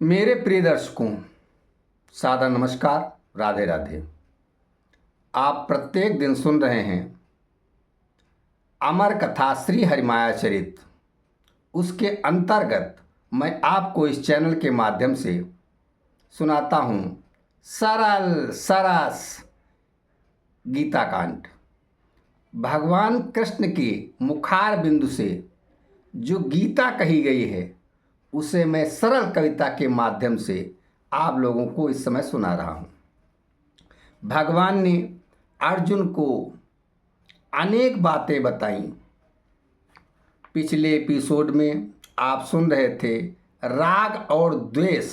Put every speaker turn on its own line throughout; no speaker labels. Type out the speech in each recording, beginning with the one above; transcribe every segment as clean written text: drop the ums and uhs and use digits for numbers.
मेरे प्रिय दर्शकों, सादर नमस्कार, राधे राधे। आप प्रत्येक दिन सुन रहे हैं अमर कथा श्री हरिमाया चरित। उसके अंतर्गत मैं आपको इस चैनल के माध्यम से सुनाता हूँ सरल सरस गीता कांड। भगवान कृष्ण के मुखार बिंदु से जो गीता कही गई है उसे मैं सरल कविता के माध्यम से आप लोगों को इस समय सुना रहा हूँ। भगवान ने अर्जुन को अनेक बातें बताई। पिछले एपिसोड में आप सुन रहे थे राग और द्वेष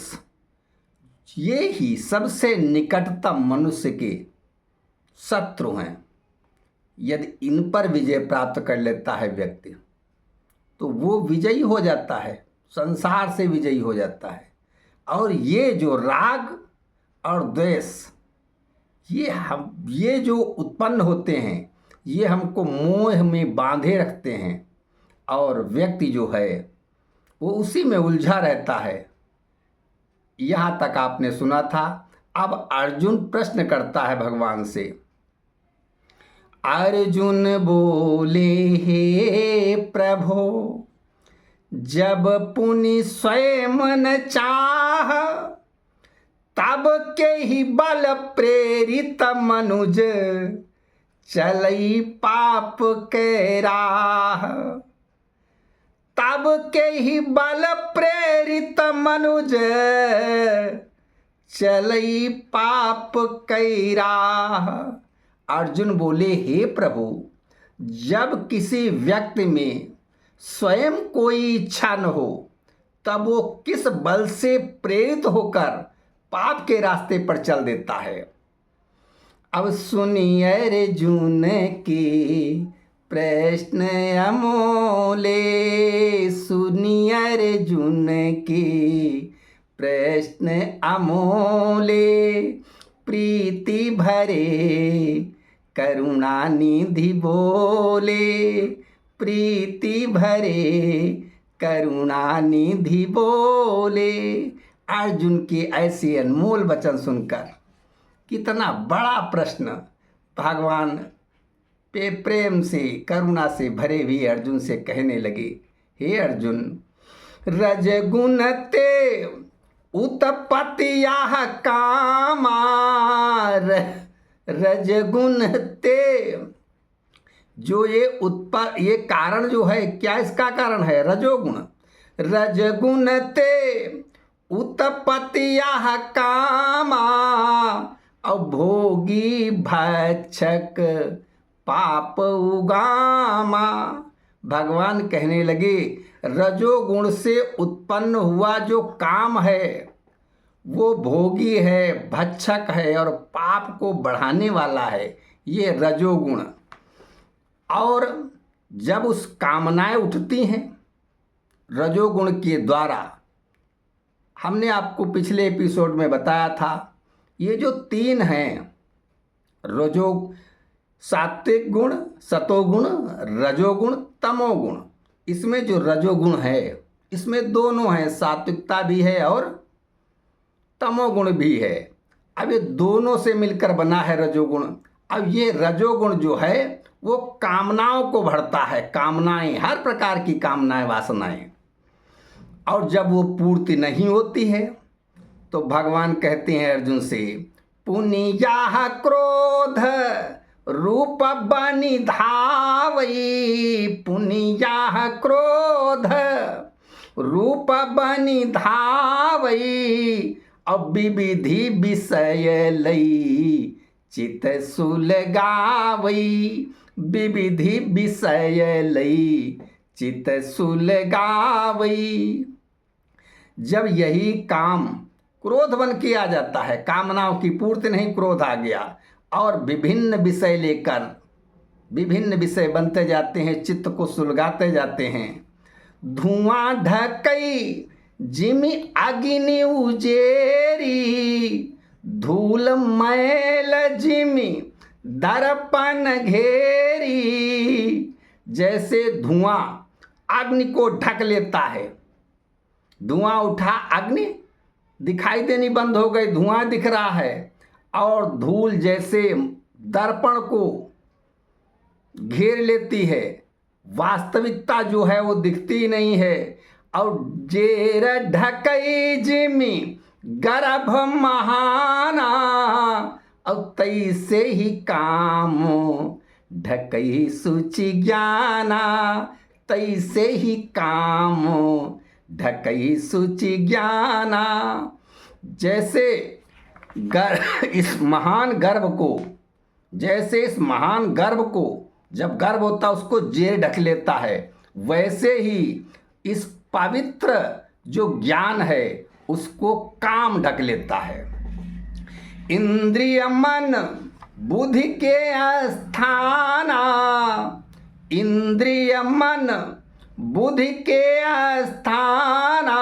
ये ही सबसे निकटतम मनुष्य के शत्रु हैं। यदि इन पर विजय प्राप्त कर लेता है व्यक्ति तो वो विजयी हो जाता है, संसार से विजयी हो जाता है। और ये जो राग और द्वेष ये जो उत्पन्न होते हैं ये हमको मोह में बांधे रखते हैं और व्यक्ति जो है वो उसी में उलझा रहता है। यहाँ तक आपने सुना था। अब अर्जुन प्रश्न करता है भगवान से। अर्जुन बोले, हे प्रभो, जब पुनि स्वयं न चाह तब के ही बल प्रेरित मनुज चलई पाप के राह। तब के ही बल प्रेरित मनुज चलई पाप के राह। अर्जुन बोले, हे प्रभु, जब किसी व्यक्ति में स्वयं कोई इच्छा न हो तब वो किस बल से प्रेरित होकर पाप के रास्ते पर चल देता है। अब सुनिए अर्जुन की प्रश्न अमोले, सुनिए अर्जुन की प्रश्न अमोले, प्रीति भरे करुणा निधि बोले, प्रीति भरे करुणा निधि बोले। अर्जुन के ऐसे अनमोल वचन सुनकर कितना बड़ा प्रश्न भगवान पे प्रेम से करुणा से भरे हुए अर्जुन से कहने लगे। हे अर्जुन, रजगुण ते उत्पत्तिया कामा, रजगुण ते जो ये कारण जो है, क्या इसका कारण है? रजोगुण। रजगुण ते उत्पत्तिया कामा, और भोगी भक्षक पाप उगामा। भगवान कहने लगे रजोगुण से उत्पन्न हुआ जो काम है वो भोगी है, भक्षक है और पाप को बढ़ाने वाला है, ये रजोगुण। और जब उस कामनाएं उठती हैं रजोगुण के द्वारा, हमने आपको पिछले एपिसोड में बताया था ये जो तीन हैं, सात्विक गुण, सतोगुण, रजोगुण, तमोगुण। इसमें जो रजोगुण है इसमें दोनों हैं, सात्विकता भी है और तमोगुण भी है। अब ये दोनों से मिलकर बना है रजोगुण। अब ये रजोगुण जो है वो कामनाओं को भरता है, कामनाएं, हर प्रकार की कामनाएं, वासनाएं। और जब वो पूर्ति नहीं होती है तो भगवान कहते हैं अर्जुन से, पुनिया क्रोध रूप बनि धावई, पुनिया क्रोध रूप बनि धावई, अब विविधि विषय लई चित सुलगावई, विविधि विषय लई चित सुलगावई। जब यही काम क्रोध बन के आ जाता है, कामनाओं की पूर्ति नहीं, क्रोध आ गया और विभिन्न विषय लेकर विभिन्न विषय बनते जाते हैं, चित्त को सुलगाते जाते हैं। धुआं ढकई जिमि अग्नि उजेरी, धूल मैल जिमि दर्पण घेरी। जैसे धुआं अग्नि को ढक लेता है, धुआं उठा अग्नि दिखाई देनी बंद हो गई, धुआं दिख रहा है और धूल जैसे दर्पण को घेर लेती है, वास्तविकता जो है वो दिखती नहीं है। और जेर ढकई जिमी गर्भ महाना, और तैसे ही काम ढकई सूचि ज्ञाना, तैसे ही काम ढकई सूचि ज्ञाना। जैसे इस महान गर्भ को, जैसे इस महान गर्भ को, जब गर्भ होता उसको जेर ढक लेता है, वैसे ही इस पवित्र जो ज्ञान है उसको काम ढक लेता है। इंद्रिय मन बुद्धि के स्थाना, इंद्रिय मन बुद्धि के स्थाना,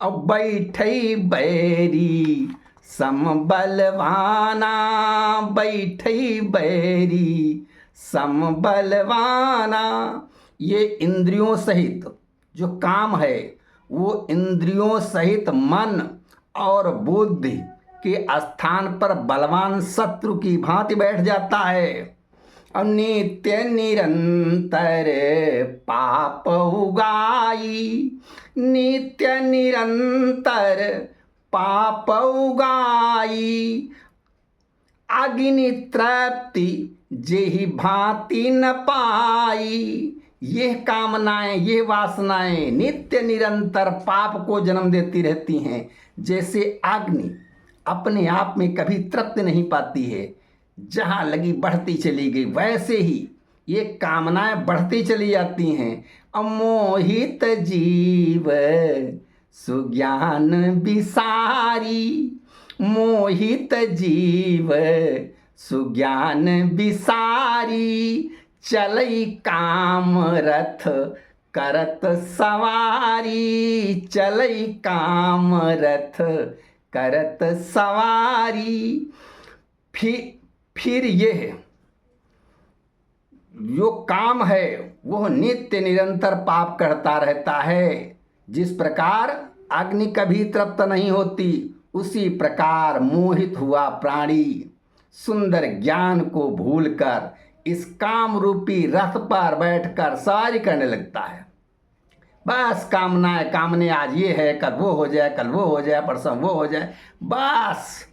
अब बैठई बैरी समबलवाना, बैठई बैरी समबलवाना। ये इंद्रियों सहित जो काम है वो इंद्रियों सहित मन और बुद्धि के स्थान पर बलवान शत्रु की भांति बैठ जाता है। और नित्य निरंतर पाप उगाई, नित्य निरंतर पाप उगाई, अग्नि तृप्ति जेहि भांति न पाई। ये कामनाएं, ये वासनाएं नित्य निरंतर पाप को जन्म देती रहती हैं। जैसे अग्नि अपने आप में कभी तृप्त नहीं पाती है, जहाँ लगी बढ़ती चली गई, वैसे ही ये कामनाएं बढ़ती चली जाती हैं। अमोहित जीव सुज्ञान विसारी, मोहित जीव सुज्ञान विसारी, चलई काम रथ करत सवारी, चलई काम रथ करत सवारी। फिर यह जो काम है वह नित्य निरंतर पाप करता रहता है। जिस प्रकार अग्नि कभी तृप्त नहीं होती, उसी प्रकार मोहित हुआ प्राणी सुंदर ज्ञान को भूलकर इस काम रूपी रथ पर बैठकर सवारी करने लगता है। बस कामनाएं, कामने आज ये है, कल वो हो जाए, कल वो हो जाए, परसों वो हो जाए, बस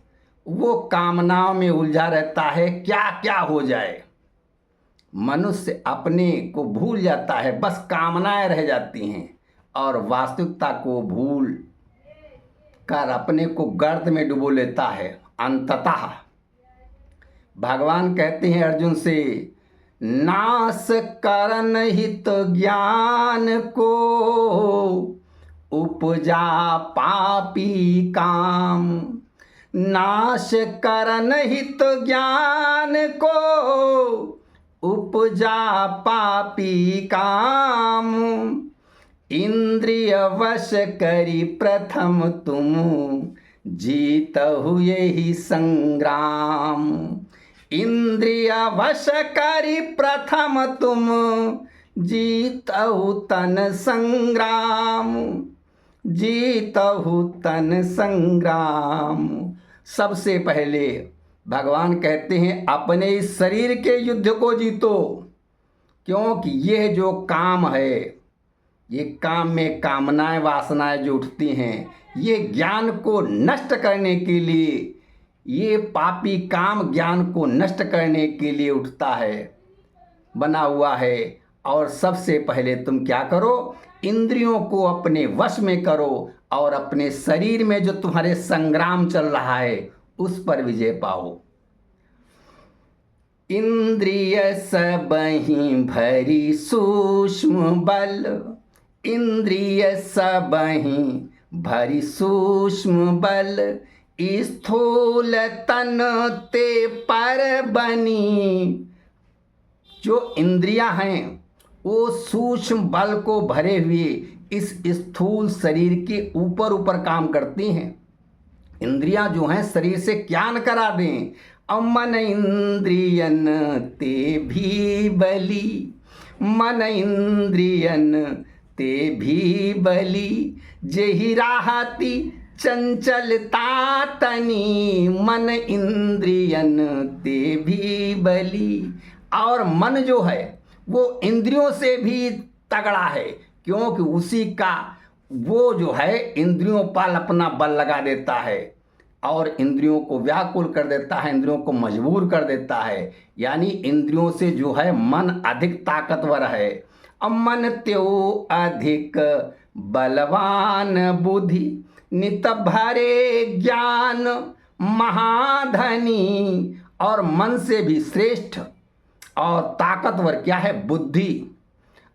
वो कामनाओं में उलझा रहता है, क्या क्या हो जाए। मनुष्य अपने को भूल जाता है, बस कामनाएं रह जाती हैं और वास्तविकता को भूल कर अपने को गर्त में डुबो लेता है। अंततः भगवान कहते हैं अर्जुन से, नाश करन हित ज्ञान को उपजा पापी काम, नाश करन हित ज्ञान को उपजा पापी काम, इंद्रिय वश करी प्रथम तुम जीतहु यही संग्राम, इंद्रिय वश करी प्रथम तुम जीतहु तन संग्राम, जीतहु तन संग्राम। सबसे पहले भगवान कहते हैं अपने इस शरीर के युद्ध को जीतो, क्योंकि यह जो काम है, ये काम में कामनाएं वासनाएं जो उठती हैं, ये ज्ञान को नष्ट करने के लिए, ये पापी काम ज्ञान को नष्ट करने के लिए उठता है, बना हुआ है। और सबसे पहले तुम क्या करो, इंद्रियों को अपने वश में करो और अपने शरीर में जो तुम्हारे संग्राम चल रहा है उस पर विजय पाओ। इंद्रिय सबहि भरी सूक्ष्म बल, इंद्रिय सबहि भरी सूक्ष्म बल, स्थूल तन ते पर बनी। जो इंद्रियां हैं वो सूक्ष्म बल को भरे हुए इस स्थूल शरीर के ऊपर ऊपर काम करती हैं। इंद्रियां जो हैं शरीर से क्या न करा दें। मन इंद्रियन ते भी बली, मन इंद्रियन ते भी बली, जेहि राहती चंचलता तनी मन इंद्रियन ते भी बली। और मन जो है वो इंद्रियों से भी तगड़ा है, क्योंकि उसी का वो जो है इंद्रियों पर अपना बल लगा देता है और इंद्रियों को व्याकुल कर देता है, इंद्रियों को मजबूर कर देता है। यानी इंद्रियों से जो है मन अधिक ताकतवर है। अब मन त्यो अधिक बलवान बुद्धि, नित भरे ज्ञान महाधनी। और मन से भी श्रेष्ठ और ताकतवर क्या है? बुद्धि।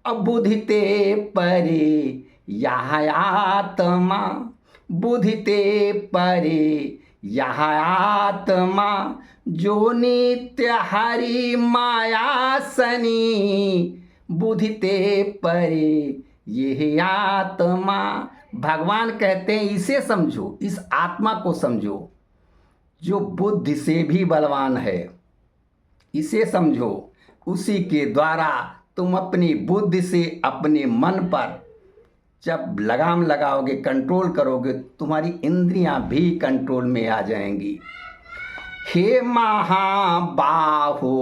अब बुद्धि ते परे यह आत्मा, बुद्धि ते परे यह आत्मा, जो नित्य हरि माया सनी। बुद्धि ते परे यह आत्मा। भगवान कहते हैं इसे समझो, इस आत्मा को समझो जो बुद्धि से भी बलवान है। इसे समझो, उसी के द्वारा तुम अपनी बुद्धि से अपने मन पर जब लगाम लगाओगे, कंट्रोल करोगे, तुम्हारी इंद्रियां भी कंट्रोल में आ जाएंगी। हे महाबाहो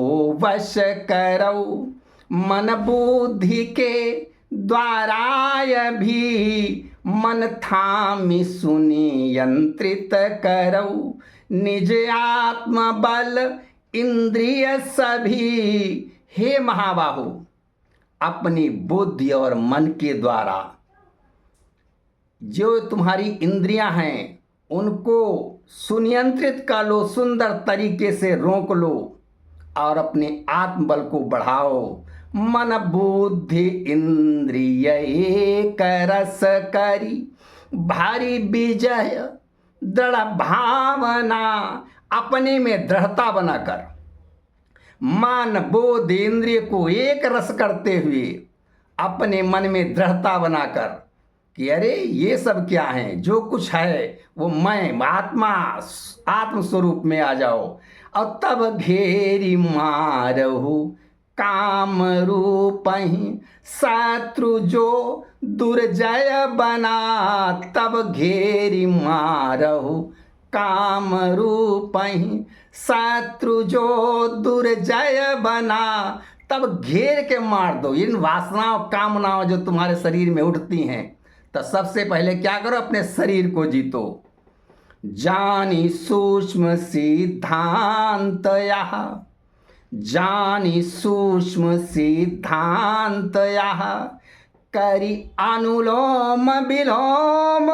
वश करो मन बुद्धि के द्वारा भी, मन थामि सुनि यंत्रित करो निज आत्म बल इंद्रिय सभी। हे महाबाहो, अपनी बुद्धि और मन के द्वारा जो तुम्हारी इंद्रियां हैं उनको सुनियंत्रित कर लो, सुंदर तरीके से रोक लो और अपने आत्मबल को बढ़ाओ। मन बुद्धि इंद्रिय एक रस करी, भारी विजय दृढ़ भावना। अपने में दृढ़ता बनाकर मन बुद्धि इंद्रिय को एक रस करते हुए अपने मन में दृढ़ता बनाकर कि अरे ये सब क्या है, जो कुछ है वो मैं आत्म स्वरूप में आ जाओ। और तब घेरी मारहु काम रूपहि, शत्रु जो दुर्जय बना। तब घेरी मारहु काम रूपहि, शत्रु जो दुर्जय बना। तब घेर के मार दो इन वासनाओं कामनाओं जो तुम्हारे शरीर में उठती हैं। तो सबसे पहले क्या करो? अपने शरीर को जीतो। जानी सूक्ष्म सिद्धांत यह, जानी सूक्ष्म सिद्धांत यह, करी अनुलोम विलोम,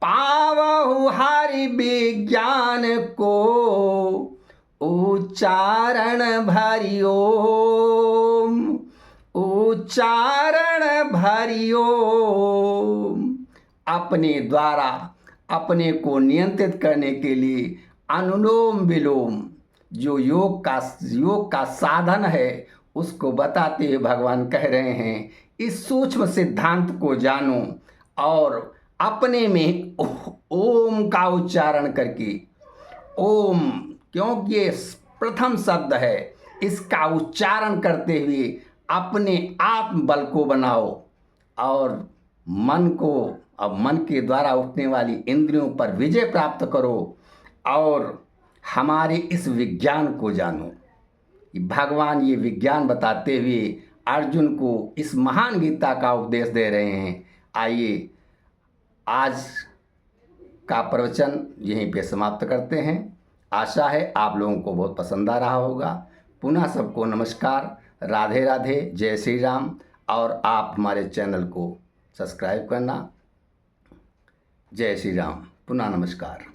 पावहु हरि विज्ञान को, उच्चारण भरि ओम, उच्चारण भरि ओम। अपने द्वारा अपने को नियंत्रित करने के लिए अनुलोम विलोम जो योग का साधन है उसको बताते हुए भगवान कह रहे हैं इस सूक्ष्म सिद्धांत को जानो और अपने में ओम का उच्चारण करके, ओम क्योंकि ये प्रथम शब्द है, इसका उच्चारण करते हुए अपने आत्म बल को बनाओ और मन को, अब मन के द्वारा उठने वाली इंद्रियों पर विजय प्राप्त करो और हमारे इस विज्ञान को जानो। भगवान ये विज्ञान बताते हुए अर्जुन को इस महान गीता का उपदेश दे रहे हैं। आइए आज का प्रवचन यहीं पे समाप्त करते हैं। आशा है आप लोगों को बहुत पसंद आ रहा होगा। पुनः सबको नमस्कार, राधे राधे, जय श्री राम। और आप हमारे चैनल को सब्सक्राइब करना। जय श्री राम, पुनः नमस्कार।